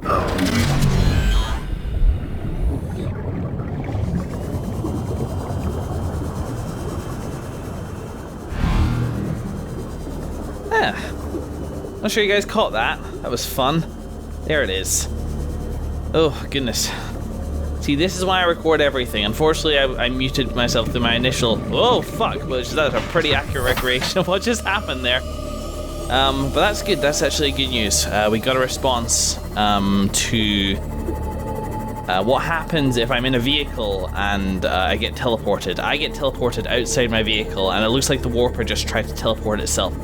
Not sure you guys caught that. That was fun. There it is. Oh, goodness. See, this is why I record everything. Unfortunately, I muted myself to my initial... Oh, fuck. Which is a pretty accurate recreation of what just happened there. But that's good. That's actually good news. We got a response to what happens if I'm in a vehicle and I get teleported. I get teleported outside my vehicle, and it looks like the warper just tried to teleport itself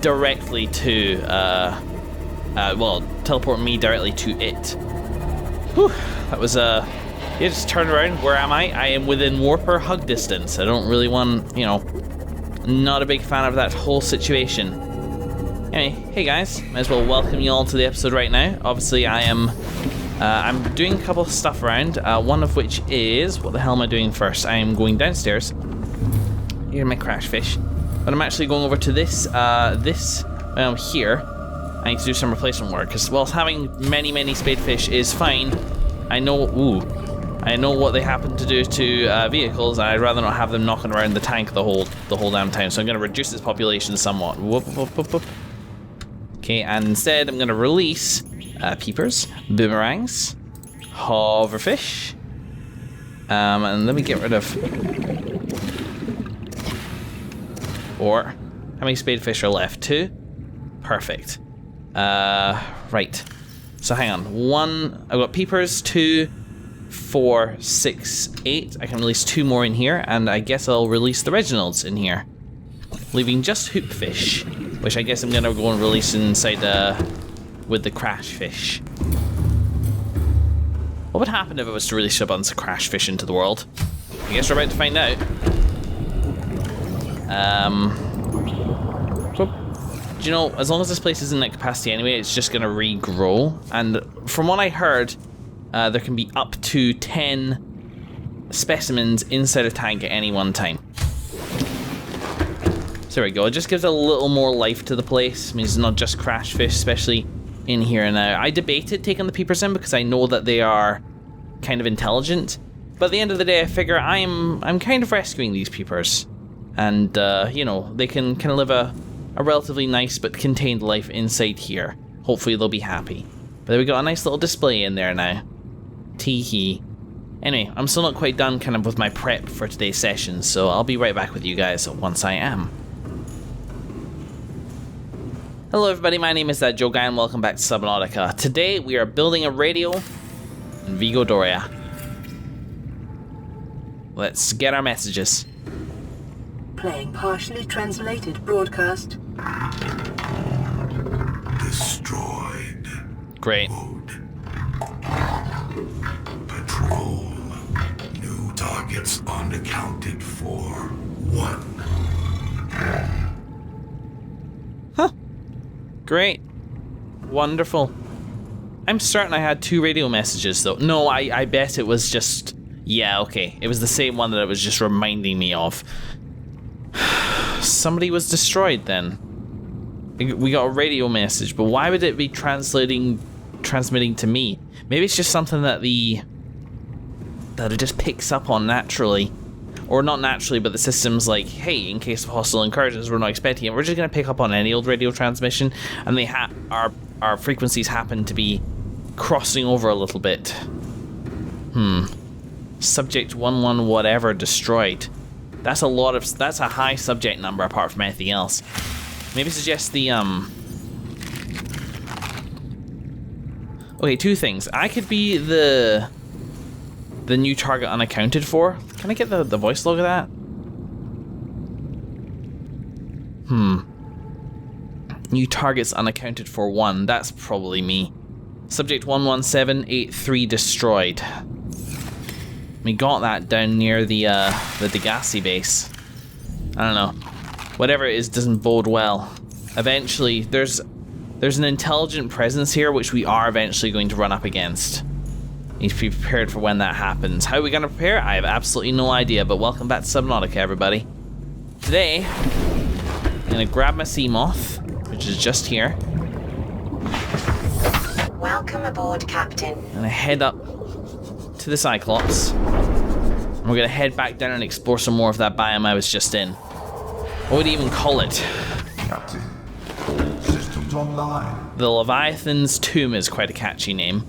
directly to... teleport me directly to it. Whew, that was yeah, just turn around. Where am I? I am within warper hug distance. I don't really want, not a big fan of that whole situation. Anyway, hey guys, might as well welcome you all to the episode right now. Obviously, I'm doing a couple of stuff around. One of which is, what the hell am I doing first? I am going downstairs. Here's my crash fish, but I'm actually going over to this here. I need to do some replacement work, because whilst having many spadefish is fine, I know what they happen to do to vehicles, and I'd rather not have them knocking around the tank the whole damn time. So I'm going to reduce its population somewhat. Whoop, whoop, whoop, whoop. Okay, and instead I'm going to release peepers, boomerangs, hoverfish, and let me get rid of... Or, how many spadefish are left? 2? Perfect. Right. So hang on. 1, I've got peepers, 2, 4, 6, 8. I can release 2 more in here, and I guess I'll release the Reginalds in here, leaving just hoopfish, which I guess I'm gonna go and release inside with the crash fish. What would happen if I was to release a bunch of crash fish into the world? I guess we're about to find out. You know, as long as this place isn't at capacity anyway, it's just gonna regrow. And from what I heard, there can be up to 10 specimens inside a tank at any one time. So there we go. It just gives a little more life to the place. I mean, it's not just crash fish, especially in here now. I debated taking the peepers in because I know that they are kind of intelligent. But at the end of the day, I figure I'm kind of rescuing these peepers, and they can kind of live a relatively nice but contained life inside here. Hopefully they'll be happy. But we got a nice little display in there now. Tee-hee. Anyway, I'm still not quite done kind of with my prep for today's session, so I'll be right back with you guys once I am. Hello everybody, my name is Joe Guy and welcome back to Subnautica. Today we are building a radio in Vigo Doria. Let's get our messages. Playing partially translated broadcast. Destroyed. Great. Mode. Patrol. New targets unaccounted for. 1. Huh. Great. Wonderful. I'm certain I had 2 radio messages though. No, I bet it was just... Yeah, okay. It was the same one that it was just reminding me of. Somebody was destroyed then. We got a radio message, but why would it be transmitting to me? Maybe it's just something that it just picks up on naturally. Or not naturally, but the system's like, hey, in case of hostile incursions, we're not expecting it. We're just going to pick up on any old radio transmission, and they our frequencies happen to be crossing over a little bit. Subject 11 whatever destroyed. That's a high subject number apart from anything else. Maybe suggest the Okay, 2 things. I could be the new target unaccounted for. Can I get the voice log of that? New targets unaccounted for 1. That's probably me. Subject 11783 destroyed. We got that down near the Degassi base. I don't know. Whatever it is doesn't bode well. Eventually, there's an intelligent presence here which we are eventually going to run up against. Need to be prepared for when that happens. How are we going to prepare? I have absolutely no idea, but welcome back to Subnautica, everybody. Today, I'm going to grab my sea moth, which is just here. Welcome Welcome aboard, Captain. I'm gonna head up to the Cyclops. And we're gonna head back down and explore some more of that biome I was just in. What would you even call it? Captain, all systems online. The Leviathan's Tomb is quite a catchy name.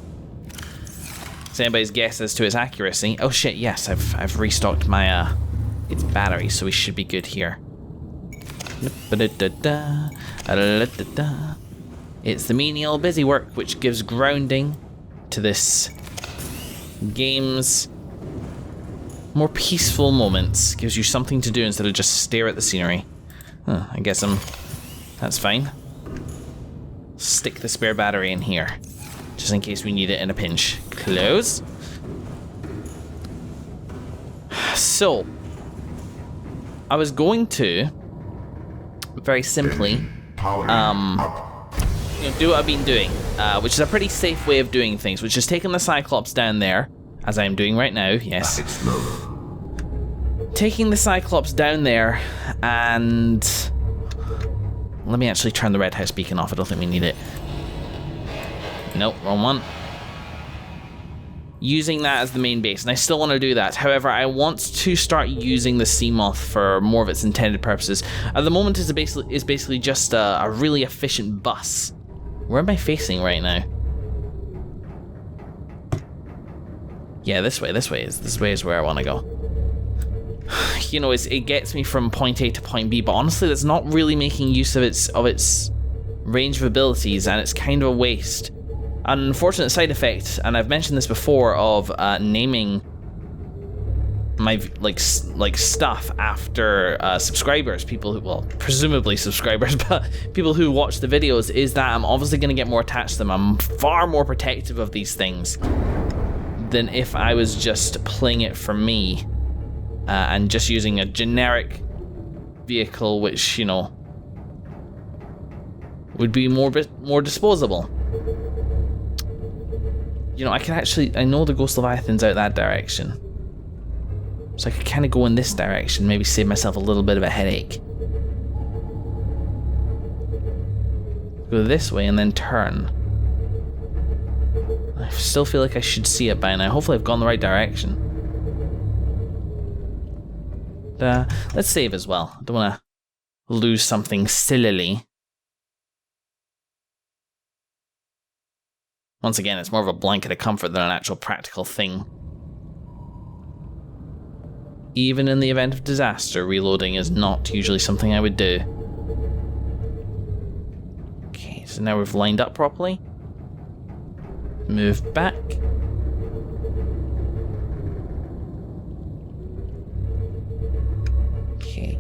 Is anybody's guess as to its accuracy? Oh shit, yes, I've restocked my its battery, so we should be good here. It's the menial busy work which gives grounding to this game's more peaceful moments. Gives you something to do instead of just stare at the scenery. Huh, I guess that's fine. Stick the spare battery in here, just in case we need it in a pinch. Close. So, I was going to, very simply, Powering up. do what I've been doing, which is a pretty safe way of doing things, which is taking the Cyclops down there, as I am doing right now, yes. It's low. Taking the Cyclops down there, and let me actually turn the red house beacon off. I don't think we need it. Nope, wrong one. Using that as the main base, and I still want to do that. However, I want to start using the Seamoth for more of its intended purposes. At the moment, it's basically just a really efficient bus. Where am I facing right now? Yeah, this way is where I want to go. You know, it gets me from point A to point B, but honestly, that's not really making use of its range of abilities, and it's kind of a waste. An unfortunate side effect, and I've mentioned this before, of naming my like stuff after subscribers, people who, well, presumably subscribers, but people who watch the videos, is that I'm obviously going to get more attached to them. I'm far more protective of these things than if I was just playing it for me. And just using a generic vehicle, which, you know, would be more disposable. You know, I know the Ghost Leviathan's out that direction, so I could kind of go in this direction, maybe save myself a little bit of a headache. Go this way and then turn. I still feel like I should see it by now. Hopefully I've gone the right direction. Let's save as well. I don't want to lose something sillily. Once again, it's more of a blanket of comfort than an actual practical thing. Even in the event of disaster, reloading is not usually something I would do. Okay, so now we've lined up properly. Move back. Okay.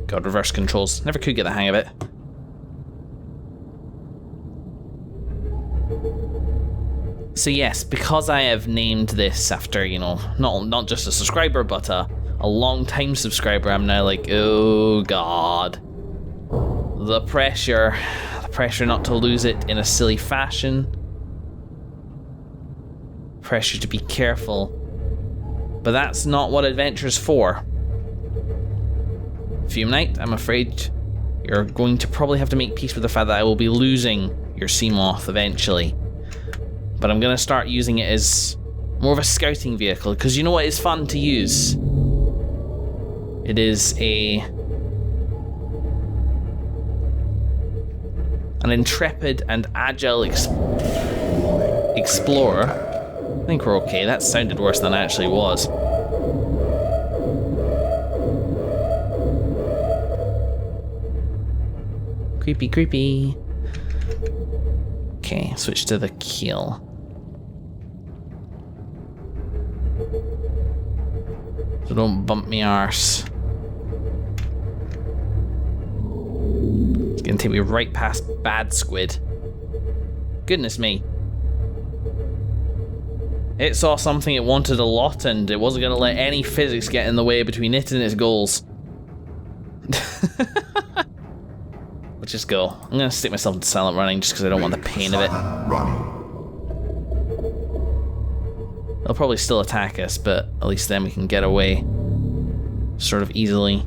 God, reverse controls. Never could get the hang of it. So yes, because I have named this after, you know, not just a subscriber, but a long-time subscriber, I'm now like, oh god. The pressure not to lose it in a silly fashion. Pressure to be careful. But that's not what adventure's for. Fume Knight, I'm afraid you're going to probably have to make peace with the fact that I will be losing your Seamoth eventually. But I'm going to start using it as more of a scouting vehicle, because you know what is fun to use? It is an intrepid and agile explorer. I think we're okay. That sounded worse than it actually was. Creepy, creepy. Okay, switch to the keel. So don't bump me arse. It's gonna take me right past bad squid. Goodness me. It saw something it wanted a lot, and it wasn't gonna let any physics get in the way between it and its goals. Let's just go. I'm gonna stick myself into silent running just because I don't want the pain of it. They'll probably still attack us, but at least then we can get away sort of easily.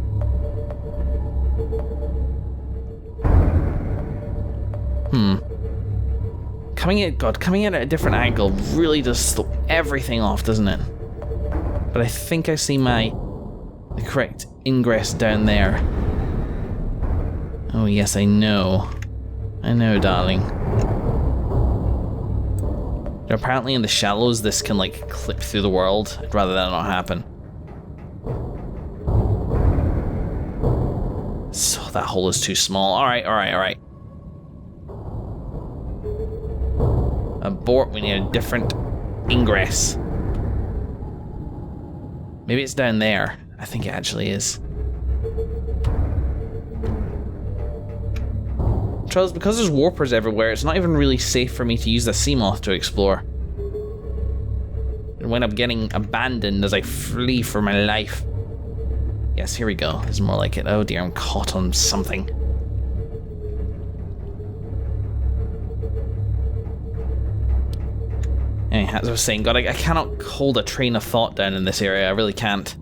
Coming in at a different angle really does throw everything off, doesn't it? But I think I see the correct ingress down there. Oh yes, I know. I know, darling. Apparently in the shallows this can like clip through the world. I'd rather that not happen. So that hole is too small. Alright. Abort, we need a different ingress. Maybe it's down there. I think it actually is. Trouble is, because there's warpers everywhere, it's not even really safe for me to use the Seamoth to explore. It wind up getting abandoned as I flee for my life. Yes, here we go. This is more like it. Oh dear, I'm caught on something. Anyway, as I was saying, God, I cannot hold a train of thought down in this area. I really can't.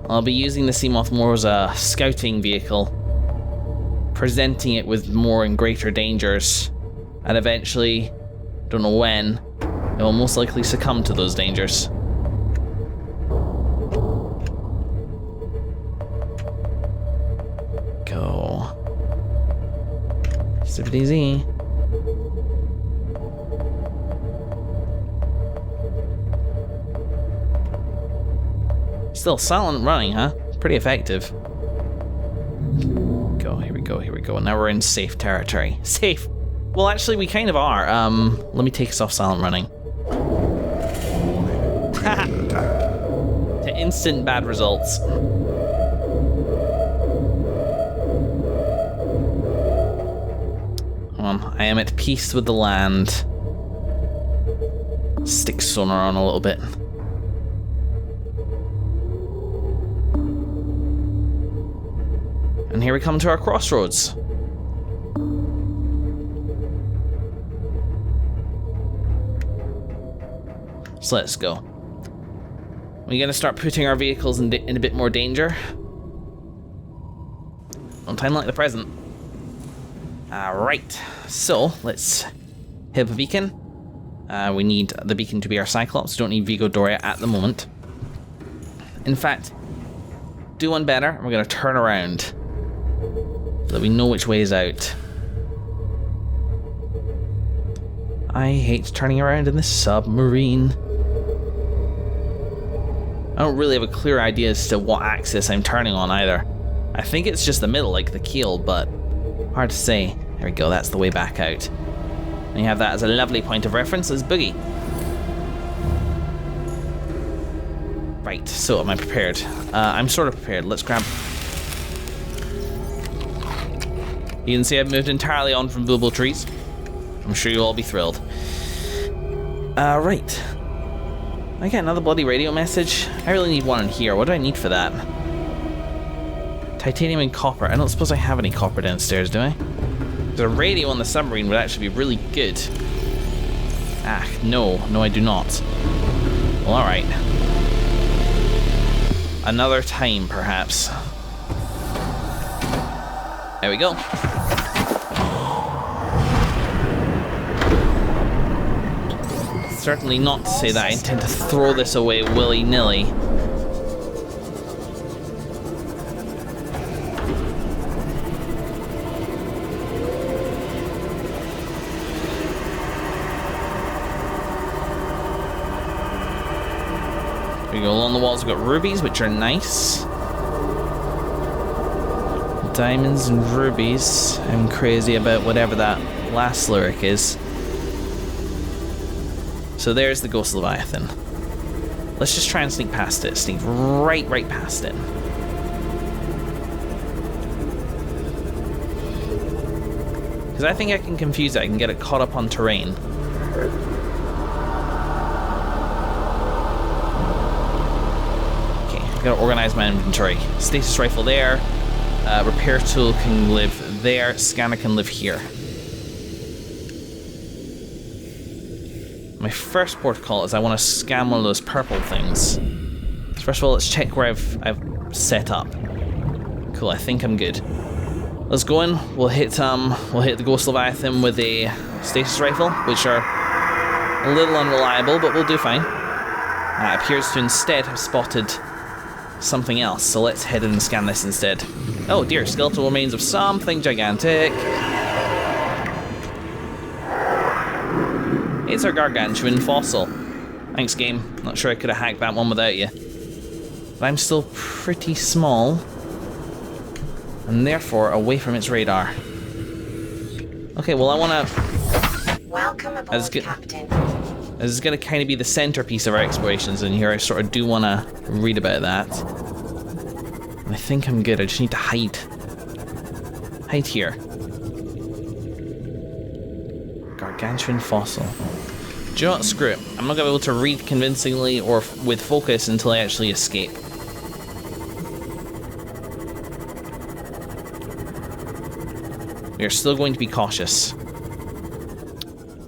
I'll be using the Seamoth more as a scouting vehicle, presenting it with more and greater dangers, and eventually, don't know when, it will most likely succumb to those dangers. Go. Sip it easy. Still silent running, huh? Pretty effective. Here we go. Now we're in safe territory. Safe! Well, actually, we kind of are. Let me take us off silent running. To instant bad results. I am at peace with the land. Stick sonar on a little bit. And here we come to our crossroads. So let's go. We're gonna start putting our vehicles in a bit more danger. On time like the present. Alright, so let's hit up a beacon. We need the beacon to be our Cyclops. Don't need Vigo Doria at the moment. In fact, do one better, and we're gonna turn around so that we know which way is out. I hate turning around in this submarine. I don't really have a clear idea as to what axis I'm turning on either. I think it's just the middle, like the keel, but hard to say. There we go, that's the way back out. And you have that as a lovely point of reference as Boogie. Right, so am I prepared? I'm sort of prepared. Let's grab... You can see I've moved entirely on from bluebell trees. I'm sure you'll all be thrilled. Right. I get another bloody radio message. I really need one in here. What do I need for that? Titanium and copper. I don't suppose I have any copper downstairs, do I? The radio on the submarine would actually be really good. No, I do not. Well, alright. Another time, perhaps. There we go. Certainly not to say that I intend to throw this away willy-nilly. We go along the walls, we've got rubies, which are nice. Diamonds and rubies. I'm crazy about whatever that last lyric is. So there's the Ghost Leviathan. Let's just try and sneak past it. Sneak right past it. Because I think I can confuse it. I can get it caught up on terrain. Okay, I've got to organize my inventory. Stasis rifle there. Repair tool can live there. Scanner can live here. My first port of call is I want to scan one of those purple things. So first of all, let's check where I've set up. Cool, I think I'm good. Let's go in. We'll hit the Ghost Leviathan with a stasis rifle, which are a little unreliable, but we'll do fine. Appears to instead have spotted something else, so let's head in and scan this instead. Oh dear, skeletal remains of something gigantic. It's our gargantuan fossil. Thanks, game. Not sure I could have hacked that one without you. But I'm still pretty small, and therefore away from its radar. Okay, well I want to... Welcome aboard, Captain. This is going to kind of be the centerpiece of our explorations in here. I sort of do want to read about that. I think I'm good. I just need to hide. Hide here. Gargantuan fossil. Do you know what? Screw it. I'm not going to be able to read convincingly or with focus until I actually escape. We are still going to be cautious.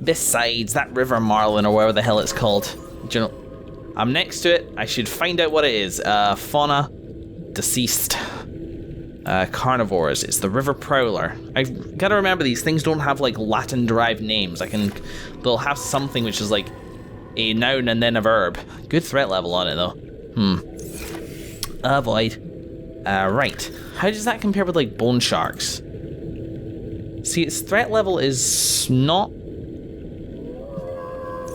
Besides, that river marlin or whatever the hell it's called. Do you know? I'm next to it. I should find out what it is. Fauna. Deceased. Carnivores. It's the river prowler. I've got to remember these things don't have like Latin derived names. They'll have something which is like a noun and then a verb. Good threat level on it though. Avoid. Right. How does that compare with like bone sharks? See, its threat level is not...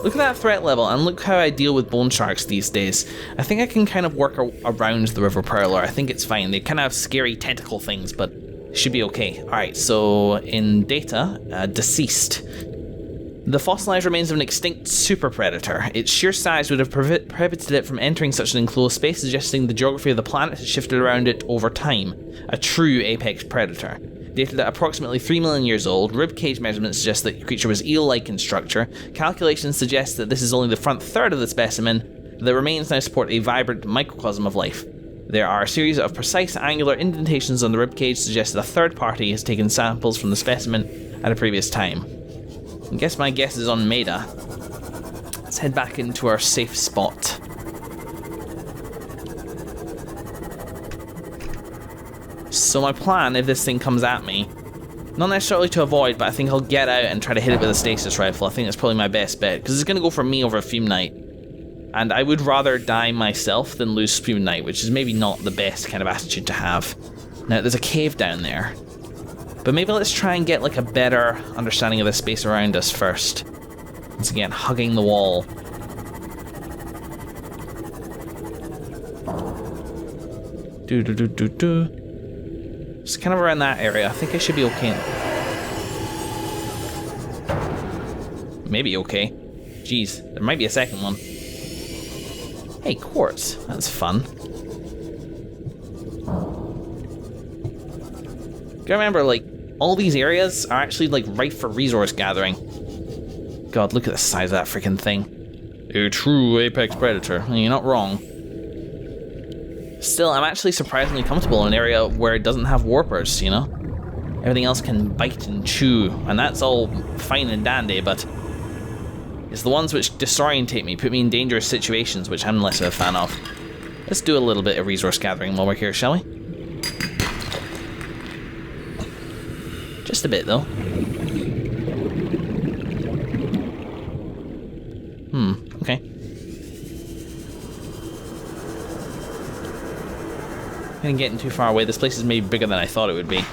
Look at that threat level, and look how I deal with bone sharks these days. I think I can kind of work around the river prowler. I think it's fine. They kind of have scary tentacle things, but should be okay. Alright, so in data, deceased. The fossilized remains of an extinct super predator. Its sheer size would have prohibited it from entering such an enclosed space, suggesting the geography of the planet has shifted around it over time. A true apex predator. Dated at approximately 3 million years old, ribcage measurements suggest that the creature was eel-like in structure. Calculations suggest that this is only the front third of the specimen. The remains now support a vibrant microcosm of life. There are a series of precise angular indentations on the ribcage, suggesting a third party has taken samples from the specimen at a previous time. I guess my guess is on Maida. Let's head back into our safe spot. So my plan, if this thing comes at me, not necessarily to avoid, but I think I'll get out and try to hit it with a stasis rifle. I think that's probably my best bet, because it's going to go for me over Fume Knight. And I would rather die myself than lose Fume Knight, which is maybe not the best kind of attitude to have. Now, there's a cave down there. But maybe let's try and get like a better understanding of the space around us first. Once again, hugging the wall. Just kind of around that area. I think I should be okay. Maybe okay. Jeez, there might be a second one. Hey, quartz. That's fun. Gotta remember, like, all these areas are actually, like, ripe for resource gathering. God, look at the size of that freaking thing. A true apex predator. You're not wrong. Still, I'm actually surprisingly comfortable in an area where it doesn't have warpers, you know? Everything else can bite and chew, and that's all fine and dandy, but it's the ones which disorientate me, put me in dangerous situations, which I'm less of a fan of. Let's do a little bit of resource gathering while we're here, shall we? Just a bit, though. Okay. I'm getting too far away. This place is maybe bigger than I thought it would be.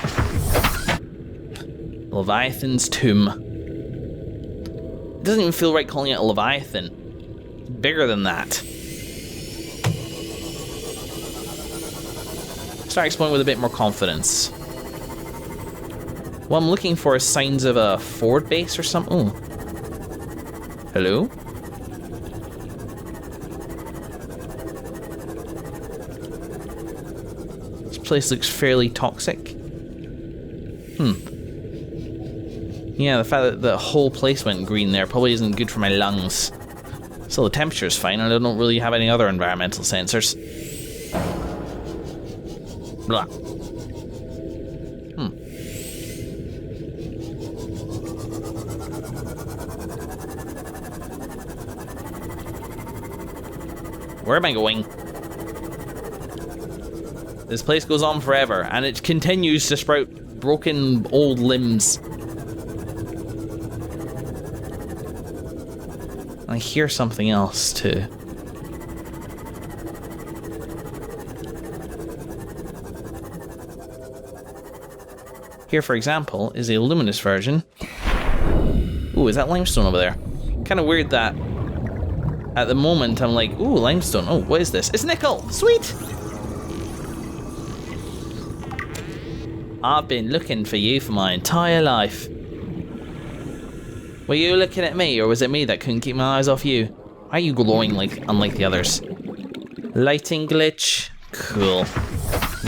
Leviathan's tomb. It doesn't even feel right calling it a Leviathan. It's bigger than that. Start exploring with a bit more confidence. What I'm looking for is signs of a forward base or something. Oh. Hello? This place looks fairly toxic. Yeah, the fact that the whole place went green there probably isn't good for my lungs. Still, the temperature's fine, and I don't really have any other environmental sensors. Blah. Where am I going? This place goes on forever, and it continues to sprout broken old limbs. I hear something else too. Here, for example, is a luminous version. Ooh, is that limestone over there? Kind of weird that at the moment I'm like, ooh, limestone. Oh, what is this? It's nickel! Sweet! I've been looking for you for my entire life. Were you looking at me, or was it me that couldn't keep my eyes off you? Why are you glowing like unlike the others? Lighting glitch? Cool.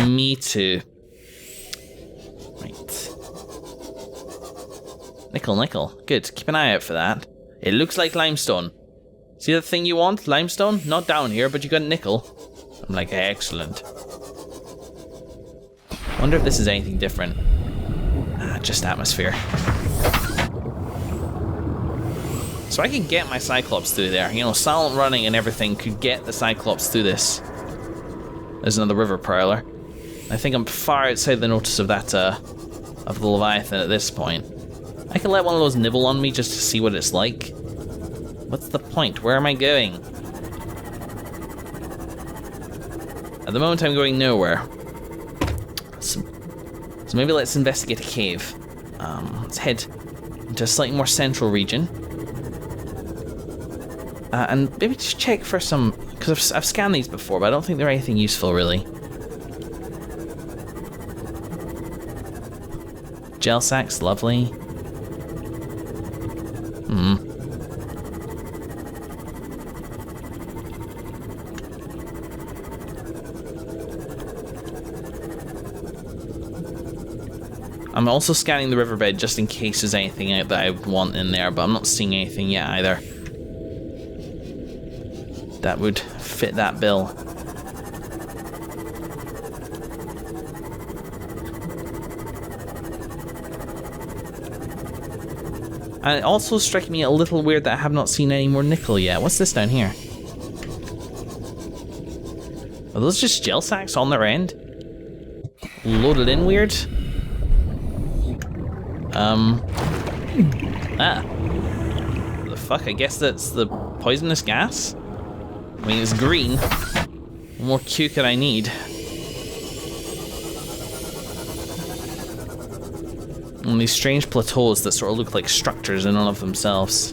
Me too. Right. Nickel. Good. Keep an eye out for that. It looks like limestone. See the thing you want? Limestone? Not down here, but you got nickel. I'm like, excellent. Wonder if this is anything different. Ah, just atmosphere. So I can get my Cyclops through there. You know, silent running and everything could get the Cyclops through this. There's another river prowler. I think I'm far outside the notice of that, of the Leviathan at this point. I can let one of those nibble on me just to see what it's like. What's the point? Where am I going? At the moment I'm going nowhere. So maybe let's investigate a cave. Let's head into a slightly more central region. And maybe just check for some, because I've scanned these before, but I don't think they're anything useful, really. Gel sacks, lovely. I'm also scanning the riverbed just in case there's anything out that I want in there, but I'm not seeing anything yet either. That would fit that bill. And it also struck me a little weird that I have not seen any more nickel yet. What's this down here? Are those just gel sacks on their end? Loaded in weird? What the fuck? I guess that's the poisonous gas? I mean, it's green. What more Q could I need? And these strange plateaus that sort of look like structures in and of themselves.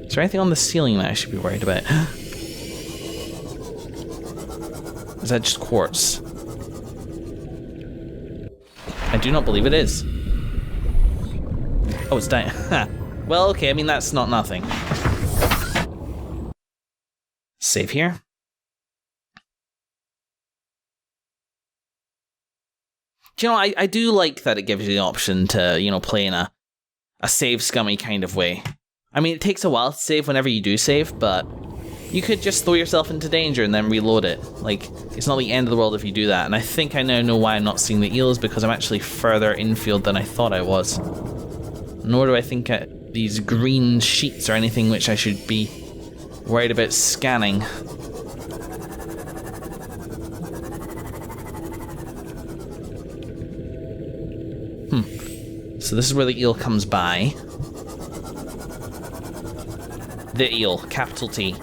Is there anything on the ceiling that I should be worried about? Is that just quartz? I do not believe it is. Oh, it's dying. Well, okay, I mean, that's not nothing. Save here. Do you know, I do like that it gives you the option to, you know, play in a save scummy kind of way. I mean, it takes a while to save whenever you do save, but you could just throw yourself into danger and then reload it. Like, it's not the end of the world if you do that. And I think I now know why I'm not seeing the eels, because I'm actually further infield than I thought I was. Nor do I think these green sheets or anything which I should be worried about scanning. So this is where the eel comes by. The eel, capital T. Do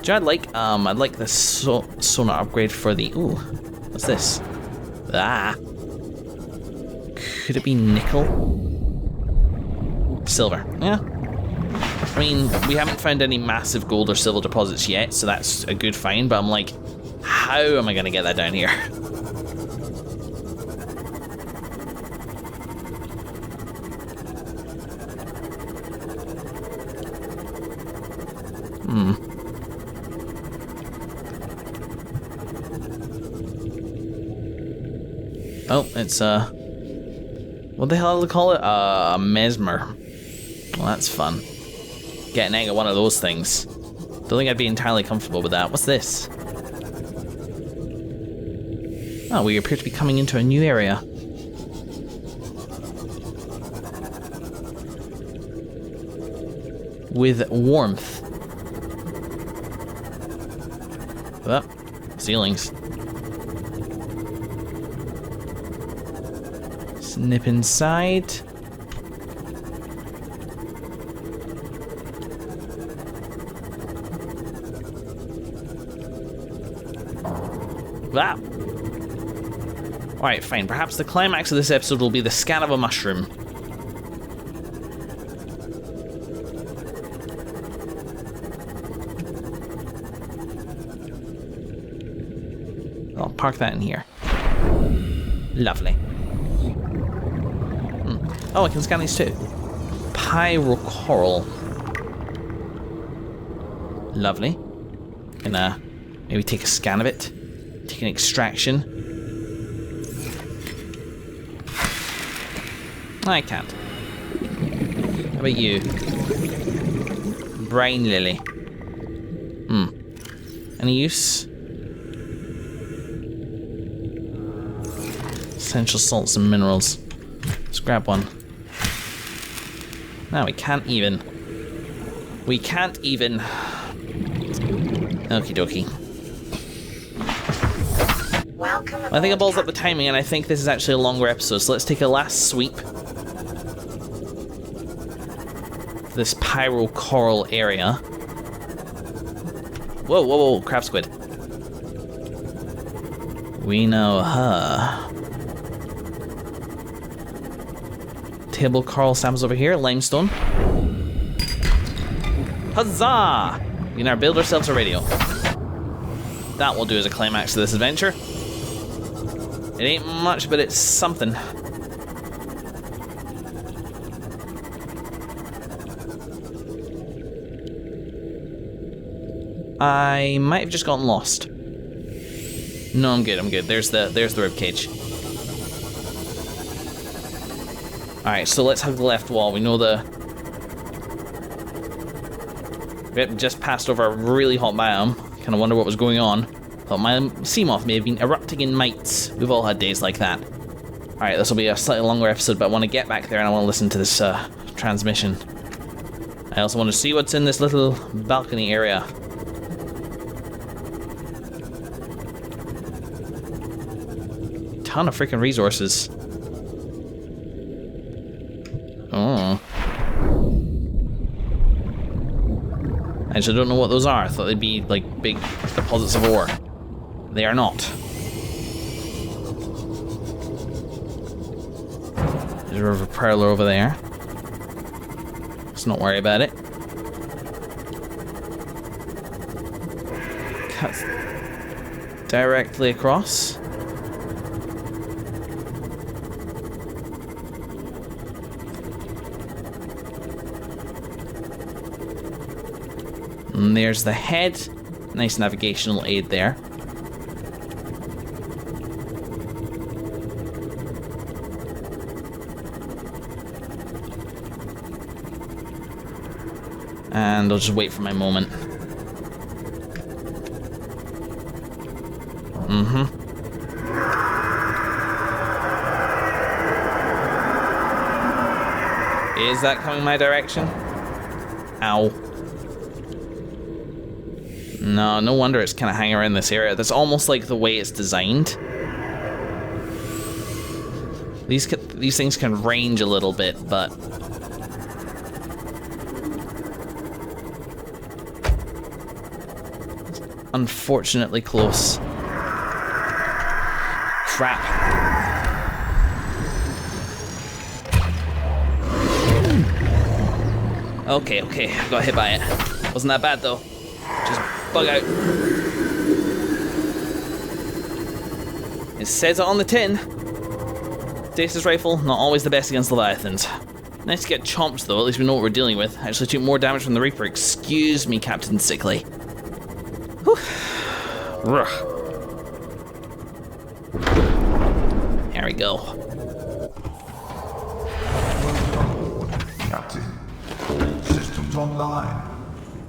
you know, I'd like the sonar upgrade for the... Ooh, what's this? Ah. Could it be nickel? Silver, yeah. I mean, we haven't found any massive gold or silver deposits yet, so that's a good find, but I'm like, how am I gonna get that down here? Oh, it's, what the hell do they call it? A mesmer. Well, that's fun. Get an egg at one of those things. Don't think I'd be entirely comfortable with that. What's this? Oh, we appear to be coming into a new area. With warmth. Oh, ceilings. Snip inside. Wow. Alright, fine. Perhaps the climax of this episode will be the scan of a mushroom. I'll park that in here. Lovely. Oh, I can scan these too. Pyrocoral. Lovely. Gonna maybe take a scan of it. Take an extraction. I can't. How about you? Brain lily. Any use? Essential salts and minerals. Let's grab one. No, we can't even. We can't even. Okie dokie. I think I balls up the timing, and I think this is actually a longer episode, so let's take a last sweep. This pyrocoral area. Whoa, whoa, whoa, crab squid. We know her. Table coral samples over here, limestone. Huzzah! We can now build ourselves a radio. That will do as a climax to this adventure. It ain't much, but it's something. I might have just gotten lost. No, I'm good, I'm good. There's the ribcage. Alright, so let's hug the left wall. We know the... Yep, just passed over a really hot biome. Kind of wonder what was going on. Thought my Seamoth may have been erupting in mites. We've all had days like that. Alright, this will be a slightly longer episode, but I want to get back there and I want to listen to this transmission. I also want to see what's in this little balcony area. Ton of freaking resources. Oh. I just don't know what those are. I thought they'd be like big deposits of ore. They are not. There's a river prowler over there. Let's not worry about it. Cuts directly across. And there's the head. Nice navigational aid there. And I'll just wait for my moment. Is that coming my direction? Ow. No, no wonder it's kind of hanging around this area. That's almost like the way it's designed. These things can range a little bit, but... unfortunately close. Crap. Okay, got hit by it. Wasn't that bad though. Just bug out. It says it on the tin. Stasis rifle, not always the best against Leviathans. Nice to get chomped though, at least we know what we're dealing with. Actually took more damage from the Reaper. Excuse me, Captain Sickly. Whew. There we go. Captain, all systems online.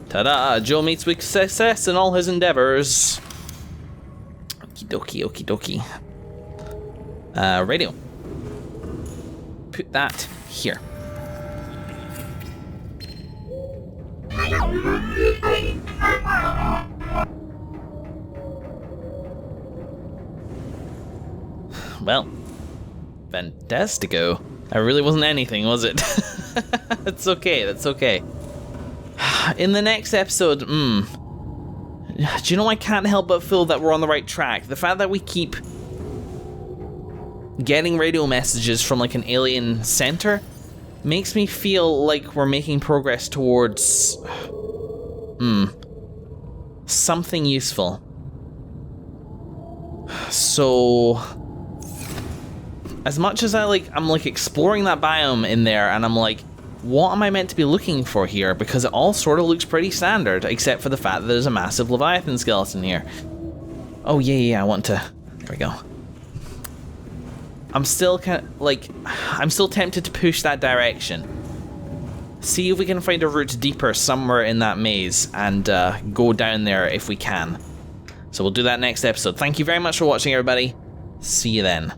Ta-da! Joe meets with success in all his endeavors. Okie dokie, okie dokie. Radio. Put that here. well, fantastico. That really wasn't anything, was it? That's okay, that's okay. In the next episode, do you know, I can't help but feel that we're on the right track. The fact that we keep getting radio messages from like an alien center makes me feel like we're making progress towards something useful. So as much as I'm exploring that biome in there, and I'm like, what am I meant to be looking for here? Because it all sort of looks pretty standard, except for the fact that there's a massive Leviathan skeleton here. Oh yeah, I want to. There we go. I'm still I'm still tempted to push that direction. See if we can find a route deeper somewhere in that maze and go down there if we can. So we'll do that next episode. Thank you very much for watching, everybody. See you then.